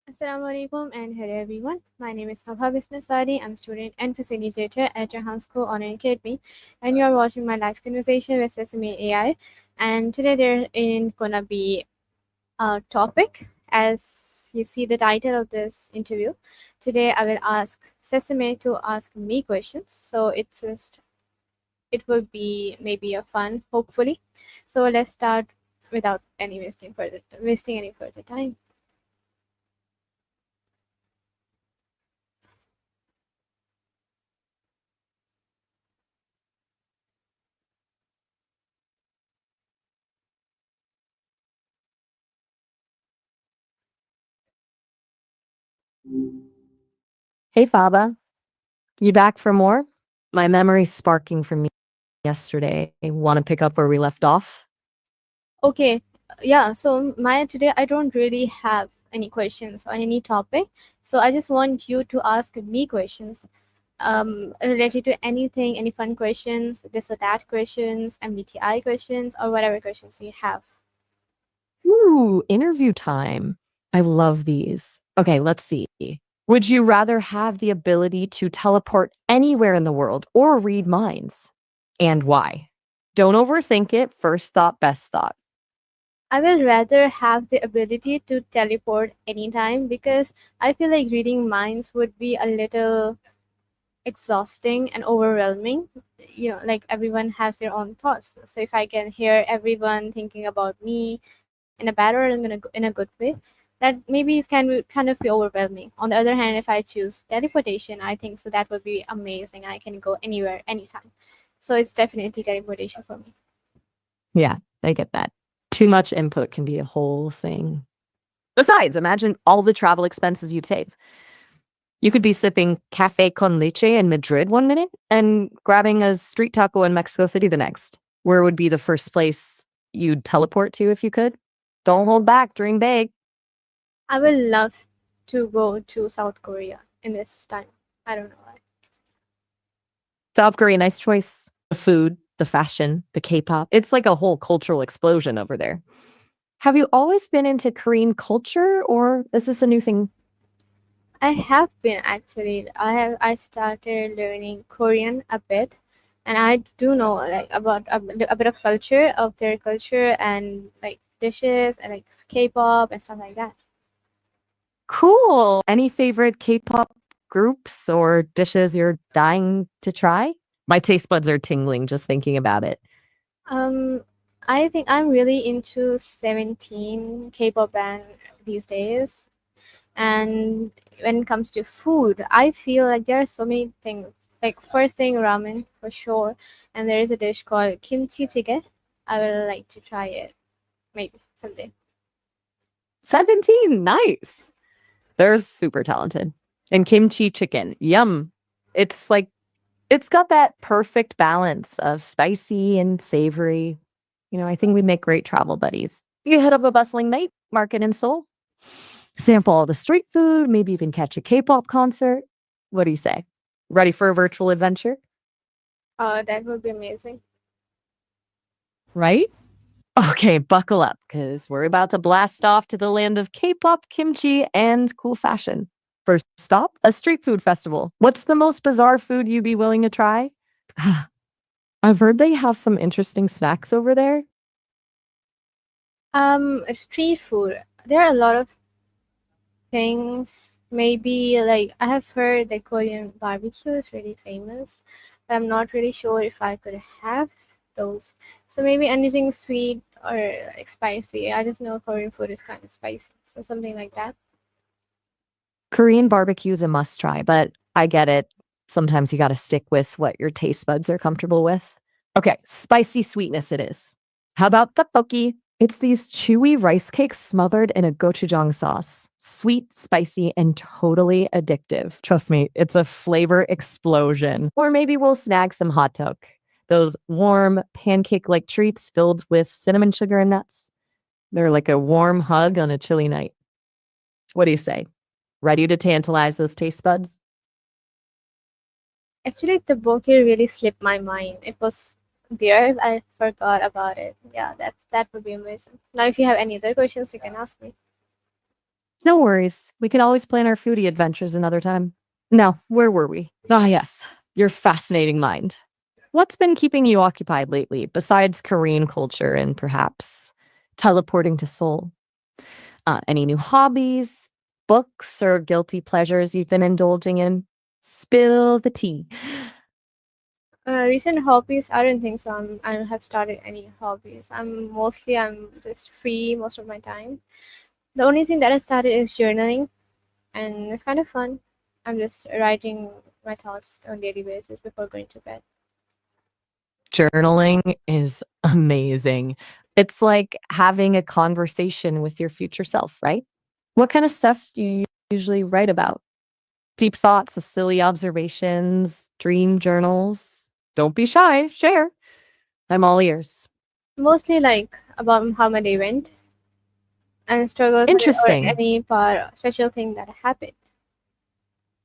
Assalamu alaikum and hello everyone. My name is Mabha Bisneswadi. I'm a student and facilitator at Jahan School Online Academy, and you are watching my live conversation with Sesame AI. And today there is gonna be a topic, as you see the title of this interview. Today I will ask Sesame to ask me questions. So it will be maybe a fun, hopefully. So let's start without any wasting any further time. Hey Faba, you back for more? My memory's sparking from yesterday. Want to pick up where we left off? Okay, yeah, so my today I don't really have any questions on any topic. So I just want you to ask me questions related to anything, any fun questions, this or that questions, MBTI questions, or whatever questions you have. Ooh, interview time. I love these. Okay, let's see. Would you rather have the ability to teleport anywhere in the world or read minds? And why? Don't overthink it. First thought, best thought. I will rather have the ability to teleport anytime because I feel like reading minds would be a little exhausting and overwhelming. Like everyone has their own thoughts, so if I can hear everyone thinking about me in a bad or in a good way, that maybe it can kind of be overwhelming. On the other hand, if I choose teleportation, I think so that would be amazing. I can go anywhere anytime, so it's definitely teleportation for me. Yeah, I get that. Too much input can be a whole thing. Besides, imagine all the travel expenses you'd save. You could be sipping cafe con leche in Madrid one minute and grabbing a street taco in Mexico City the next. Where would be the first place you'd teleport to if you could? Don't hold back, dream big. I would love to go to South Korea in this time. I don't know why. South Korea, nice choice. The food, the fashion, the K-pop. It's like a whole cultural explosion over there. Have you always been into Korean culture or is this a new thing? I have been actually. I started learning Korean a bit, and I do know like about a bit of culture of their culture and like dishes and like K-pop and stuff like that. Cool. Any favorite K-pop groups or dishes you're dying to try? My taste buds are tingling just thinking about it. Um, I think I'm really into 17 K-pop band these days, and when it comes to food, I feel like there are so many things. Like first thing, ramen for sure, and there is a dish called kimchi jjigae. I would like to try it maybe someday. 17, nice. They're super talented. And kimchi chicken, yum. It's like, it's got that perfect balance of spicy and savory. I think we make great travel buddies. You hit up a bustling night market in Seoul, sample all the street food, maybe even catch a K-pop concert. What do you say? Ready for a virtual adventure? Oh, that would be amazing. Right? Okay, buckle up because we're about to blast off to the land of K-pop, kimchi, and cool fashion. First stop, a street food festival. What's the most bizarre food you'd be willing to try? I've heard they have some interesting snacks over there. Street food. There are a lot of things. Maybe like I have heard that Korean barbecue is really famous, but I'm not really sure if I could have those. So maybe anything sweet or like spicy. I just know Korean food is kind of spicy, so something like that. Korean barbecue is a must try, but I get it. Sometimes you got to stick with what your taste buds are comfortable with. Okay, spicy sweetness it is. How about tteokbokki? It's these chewy rice cakes smothered in a gochujang sauce. Sweet, spicy, and totally addictive. Trust me, it's a flavor explosion. Or maybe we'll snag some hot tok. Those warm, pancake-like treats filled with cinnamon sugar and nuts. They're like a warm hug on a chilly night. What do you say? Ready to tantalize those taste buds? Actually, the bouquet really slipped my mind. It was there. I forgot about it. Yeah, that would be amazing. Now, if you have any other questions, you can ask me. No worries. We can always plan our foodie adventures another time. Now, where were we? Ah, yes, your fascinating mind. What's been keeping you occupied lately, besides Korean culture and perhaps teleporting to Seoul? Any new hobbies, books, or guilty pleasures you've been indulging in? Spill the tea. Recent hobbies, I don't think so. I don't have started any hobbies. I'm just free most of my time. The only thing that I started is journaling, and it's kind of fun. I'm just writing my thoughts on daily basis before going to bed. Journaling is amazing. It's like having a conversation with your future self, right? What kind of stuff do you usually write about? Deep thoughts, silly observations, dream journals? Don't be shy, share. I'm all ears. Mostly like about how my day went and struggles or Interesting. any part special thing that happened.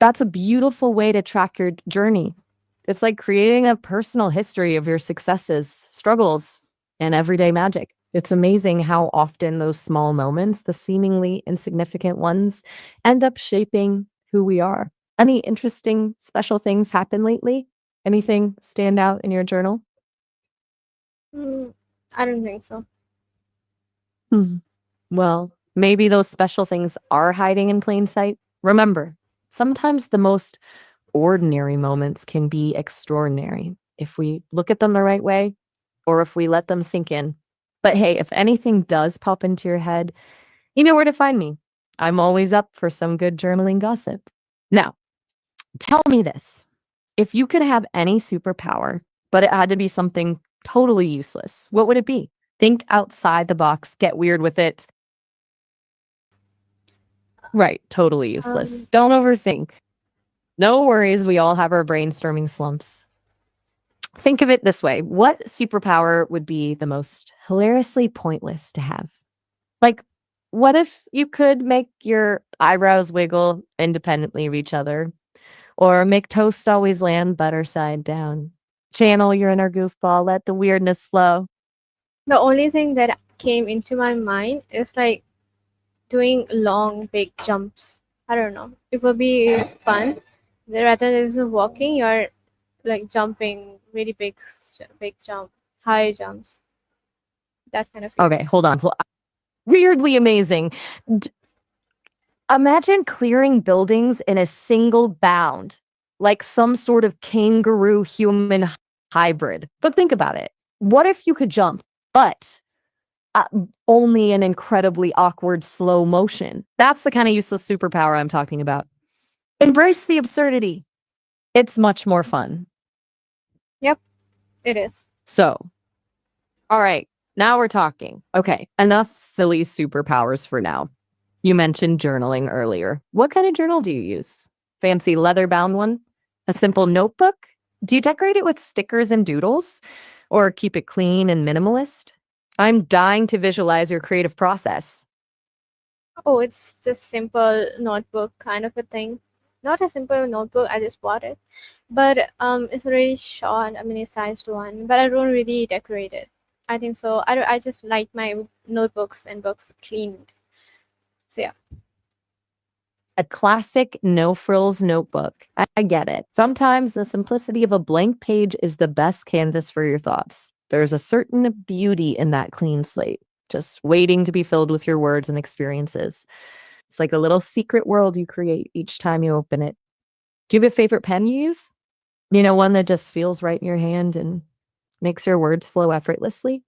That's a beautiful way to track your journey. It's like creating a personal history of your successes, struggles, and everyday magic. It's amazing how often those small moments, the seemingly insignificant ones, end up shaping who we are. Any interesting, special things happen lately? Anything stand out in your journal? Mm, I don't think so. Hmm. Well, maybe those special things are hiding in plain sight. Remember, sometimes the most ordinary moments can be extraordinary if we look at them the right way or if we let them sink in. But hey, if anything does pop into your head, you know where to find me. I'm always up for some good journaling gossip. Now, tell me this. If you could have any superpower, but it had to be something totally useless, what would it be? Think outside the box, get weird with it. Right, totally Um, useless. Don't overthink. No worries, we all have our brainstorming slumps. Think of it this way. What superpower would be the most hilariously pointless to have? Like, what if you could make your eyebrows wiggle independently of each other? Or make toast always land butter side down? Channel your inner goofball, let the weirdness flow. the only thing that came into my mind is like doing long big jumps. I don't know. It will be fun. Rather than just walking, you're like jumping really big jump, high jumps. That's kind of feel. Okay, hold on. Weirdly amazing. D- Imagine clearing buildings in a single bound, like some sort of kangaroo human hybrid. But think about it. What if you could jump, but uh, only in incredibly awkward slow motion? That's the kind of useless superpower I'm talking about. Embrace the absurdity. It's much more fun. Yep, it is. So, all right, now we're talking. Okay, enough silly superpowers for now. You mentioned journaling earlier. What kind of journal do you use? Fancy leather bound one? A simple notebook? Do you decorate it with stickers and doodles? Or keep it clean and minimalist? I'm dying to visualize your creative process. Oh, it's just simple notebook kind of a thing. Not a simple notebook. I just bought it, but it's a really short, a mini-sized one. But I don't really decorate it. I think so. I just like my notebooks and books cleaned. So yeah. A classic no frills notebook. I get it. Sometimes the simplicity of a blank page is the best canvas for your thoughts. There's a certain beauty in that clean slate, just waiting to be filled with your words and experiences. It's like a little secret world you create each time you open it. Do you have a favorite pen you use? You know, one that just feels right in your hand and makes your words flow effortlessly?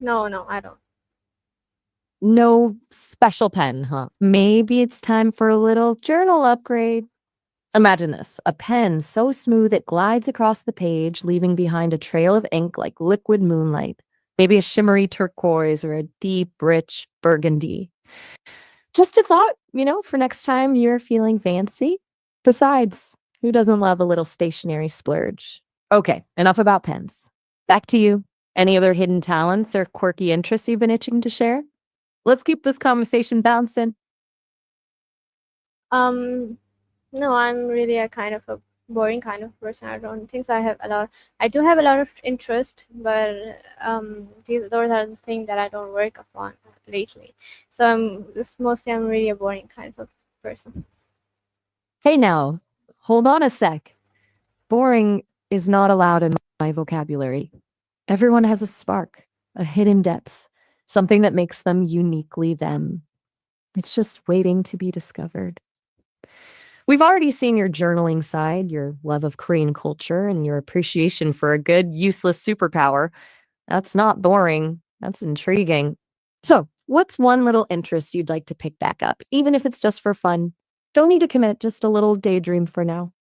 No, no, I don't. No special pen, huh? Maybe it's time for a little journal upgrade. Imagine this, a pen so smooth it glides across the page, leaving behind a trail of ink like liquid moonlight. Maybe a shimmery turquoise or a deep, rich burgundy. Just a thought, for next time you're feeling fancy. Besides, who doesn't love a little stationary splurge? Okay, enough about pens. Back to you. Any other hidden talents or quirky interests you've been itching to share? Let's keep this conversation bouncing. Um, no, I'm really a kind of a boring kind of person. I don't think so. I do have a lot of interest, but those are the things that I don't work upon. lately. So I'm really a boring kind of person. Hey now, hold on a sec. Boring is not allowed in my vocabulary. Everyone has a spark, a hidden depth, something that makes them uniquely them. It's just waiting to be discovered. We've already seen your journaling side, your love of Korean culture, and your appreciation for a good, useless superpower. That's not boring. That's intriguing. So, what's one little interest you'd like to pick back up, even if it's just for fun? Don't need to commit, just a little daydream for now.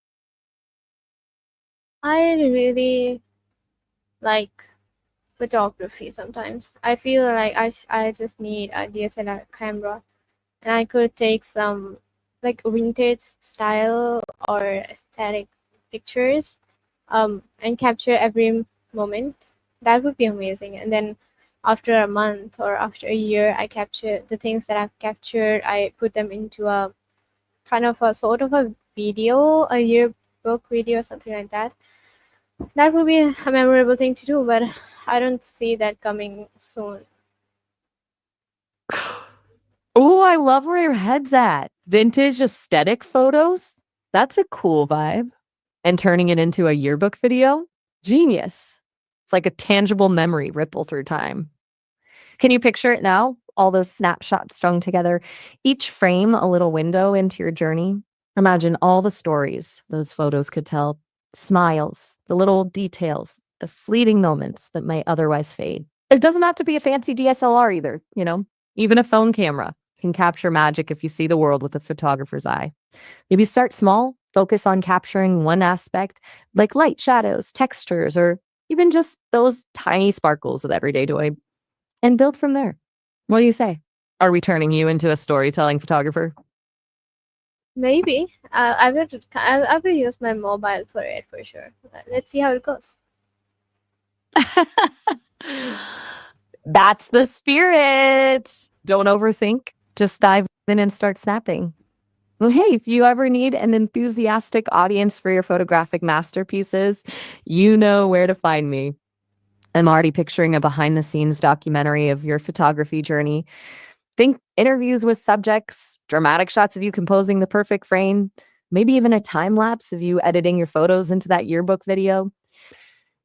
I really like photography sometimes. I feel like I just need a DSLR camera and I could take some like vintage style or aesthetic pictures and capture every moment. That would be amazing. And then after a month or after a year, I capture the things that I've captured. I put them into a kind of a sort of a video, a yearbook video, something like that. That would be a memorable thing to do, but I don't see that coming soon. Oh, I love where your head's at. Vintage aesthetic photos? That's a cool vibe. And turning it into a yearbook video? Genius. It's like a tangible memory ripple through time. Can you picture it now? All those snapshots strung together, each frame a little window into your journey. Imagine all the stories those photos could tell, smiles, the little details, the fleeting moments that might otherwise fade. It doesn't have to be a fancy DSLR either, you know? Even a phone camera can capture magic if you see the world with a photographer's eye. Maybe start small, focus on capturing one aspect, like light, shadows, textures, or even just those tiny sparkles of everyday joy, and build from there. What do you say? Are we turning you into a storytelling photographer? Maybe I will use my mobile for it for sure. Let's see how it goes. That's the spirit. Don't overthink. Just dive in and start snapping. Well, hey, if you ever need an enthusiastic audience for your photographic masterpieces, you know where to find me. I'm already picturing a behind the scenes documentary of your photography journey. Think interviews with subjects, dramatic shots of you composing the perfect frame, maybe even a time lapse of you editing your photos into that yearbook video.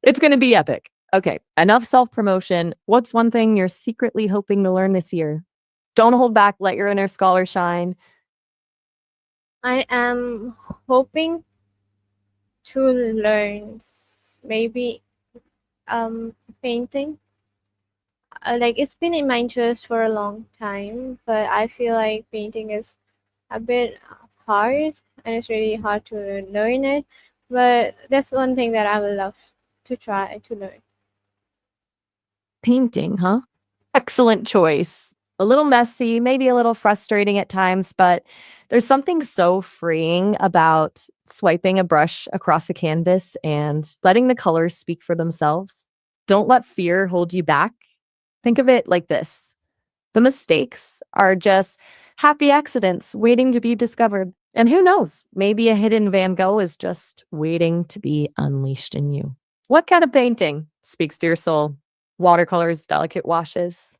It's going to be epic. Okay, enough self promotion. What's one thing you're secretly hoping to learn this year? Don't hold back. Let your inner scholar shine. I am hoping to learn maybe painting. Like it's been in my interest for a long time, but I feel like painting is a bit hard and it's really hard to learn it. But that's one thing that I would love to try to learn. Painting, huh? Excellent choice. A little messy, maybe a little frustrating at times, but there's something so freeing about swiping a brush across a canvas and letting the colors speak for themselves. Don't let fear hold you back. Think of it like this: the mistakes are just happy accidents waiting to be discovered. And who knows, maybe a hidden Van Gogh is just waiting to be unleashed in you. What kind of painting speaks to your soul? Watercolors, delicate washes,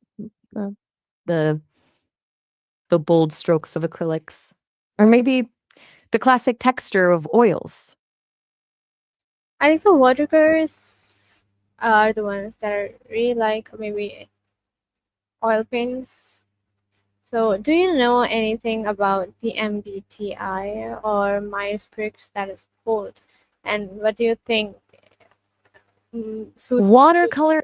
uh, the the bold strokes of acrylics, or maybe the classic texture of oils. I think so. Watercolors are the ones that are really like maybe oil paints. So, do you know anything about the MBTI or Myers-Briggs that is called? And what do you think suits you? Watercolor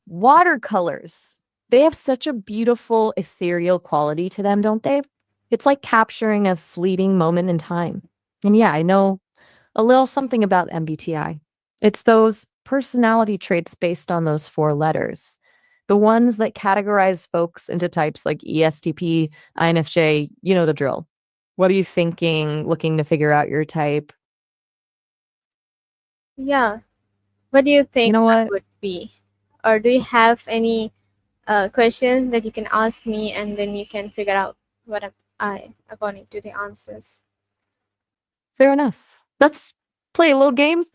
watercolors. They have such a beautiful ethereal quality to them, don't they? It's like capturing a fleeting moment in time. And yeah, I know a little something about MBTI. It's those personality traits based on those four letters. The ones that categorize folks into types like ESTP, INFJ, you know the drill. What are you thinking, looking to figure out your type? Yeah, what do you You think know I what? would be? Or do you have any questions that you can ask me and then you can figure out what am I according to the answers? Fair enough. Let's play a little game,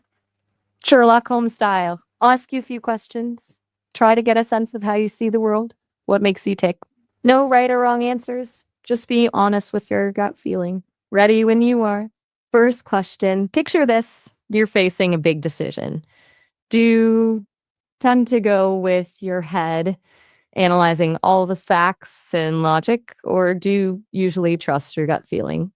Sherlock Holmes style. I'll ask you a few questions. Try to get a sense of how you see the world. What makes you tick? No right or wrong answers. Just be honest with your gut feeling. Ready when you are. First question. Picture this. You're facing a big decision. Do you tend to go with your head, analyzing all the facts and logic, or do you usually trust your gut feeling?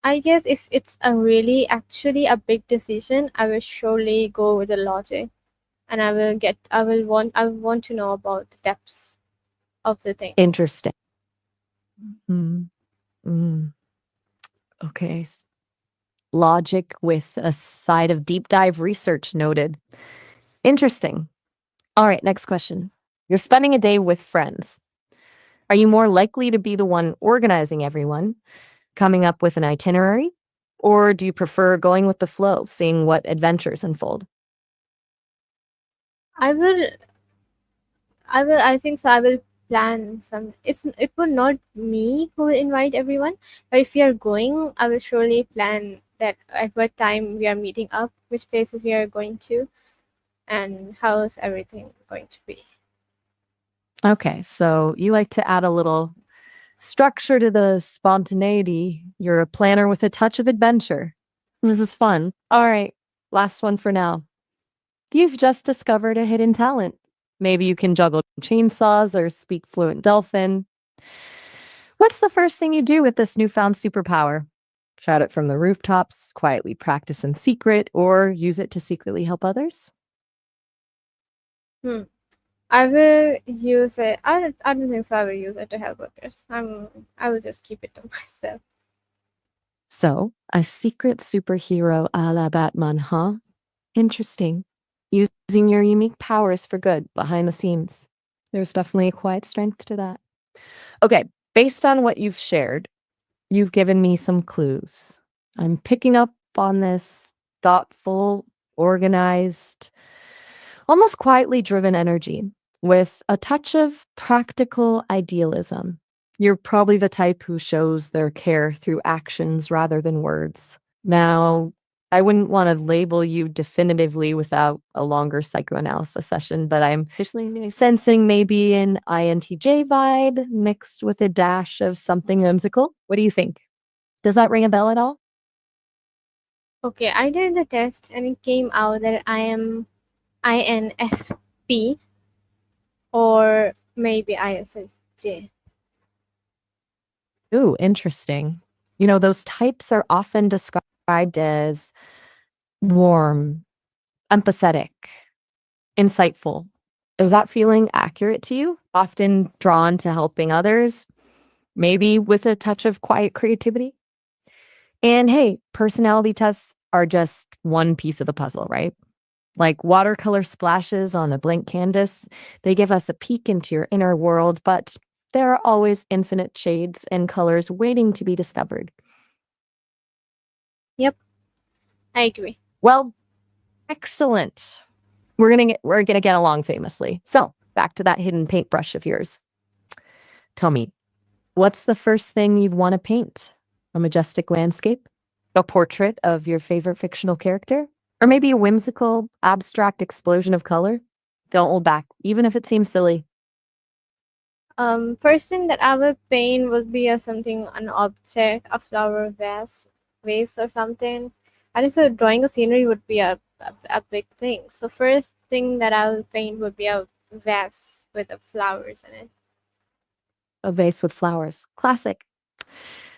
I guess if it's a really actually a big decision, I will surely go with the logic, and I will want to know about the depths of the thing. Interesting. Mm, mm, okay. Logic with a side of deep dive research noted. Interesting. All right, next question. You're spending a day with friends. Are you more likely to be the one organizing everyone, coming up with an itinerary, or do you prefer going with the flow, seeing what adventures unfold? I will I think so I will plan some. It will not me who will invite everyone, but if we are going, I will surely plan that at what time we are meeting up, which places we are going to, and how's everything going to be. Okay, so you like to add a little structure to the spontaneity. You're a planner with a touch of adventure. This is fun. All right, last one for now. You've just discovered a hidden talent. Maybe you can juggle chainsaws or speak fluent dolphin. What's the first thing you do with this newfound superpower? Shout it from the rooftops, quietly practice in secret, or use it to secretly help others? Hmm. I will use it. I don't think so. I will use it to help others. I will just keep it to myself. So, a secret superhero a la Batman, huh? Interesting. Using your unique powers for good behind the scenes. There's definitely a quiet strength to that. Okay, based on what you've shared, you've given me some clues. I'm picking up on this thoughtful, organized, almost quietly driven energy with a touch of practical idealism. You're probably the type who shows their care through actions rather than words. Now, I wouldn't want to label you definitively without a longer psychoanalysis session, but I'm officially sensing maybe an INTJ vibe mixed with a dash of something whimsical. What do you think? Does that ring a bell at all? Okay, I did the test and it came out that I am INFP or maybe ISFJ. Ooh, interesting. You know, those types are often described as warm, empathetic, insightful. Is that feeling accurate to you? Often drawn to helping others, maybe with a touch of quiet creativity? And hey, personality tests are just one piece of the puzzle, right? Like watercolor splashes on a blank canvas, they give us a peek into your inner world, but there are always infinite shades and colors waiting to be discovered. Yep, I agree. Well, excellent. We're gonna get along famously. So back to that hidden paintbrush of yours. Tell me, what's the first thing you'd want to paint? A majestic landscape? A portrait of your favorite fictional character? Or maybe a whimsical, abstract explosion of color? Don't hold back, even if it seems silly. First thing that I will paint would be something, an object, a flower vase or something. I think so. Drawing a scenery would be a big thing. So first thing that I will paint would be a vase with the flowers in it. A vase with flowers. Classic.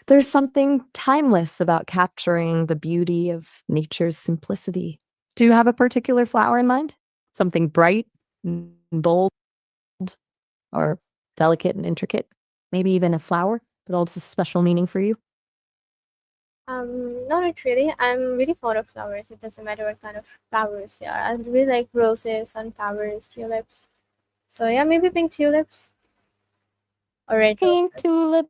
There's something timeless about capturing the beauty of nature's simplicity. Do you have a particular flower in mind? Something bright and bold or delicate and intricate? Maybe even a flower that holds a special meaning for you? No, not really. I'm really fond of flowers. It doesn't matter what kind of flowers they are. I really like roses, sunflowers, tulips. So yeah, maybe pink tulips or red Pink roses. tulips.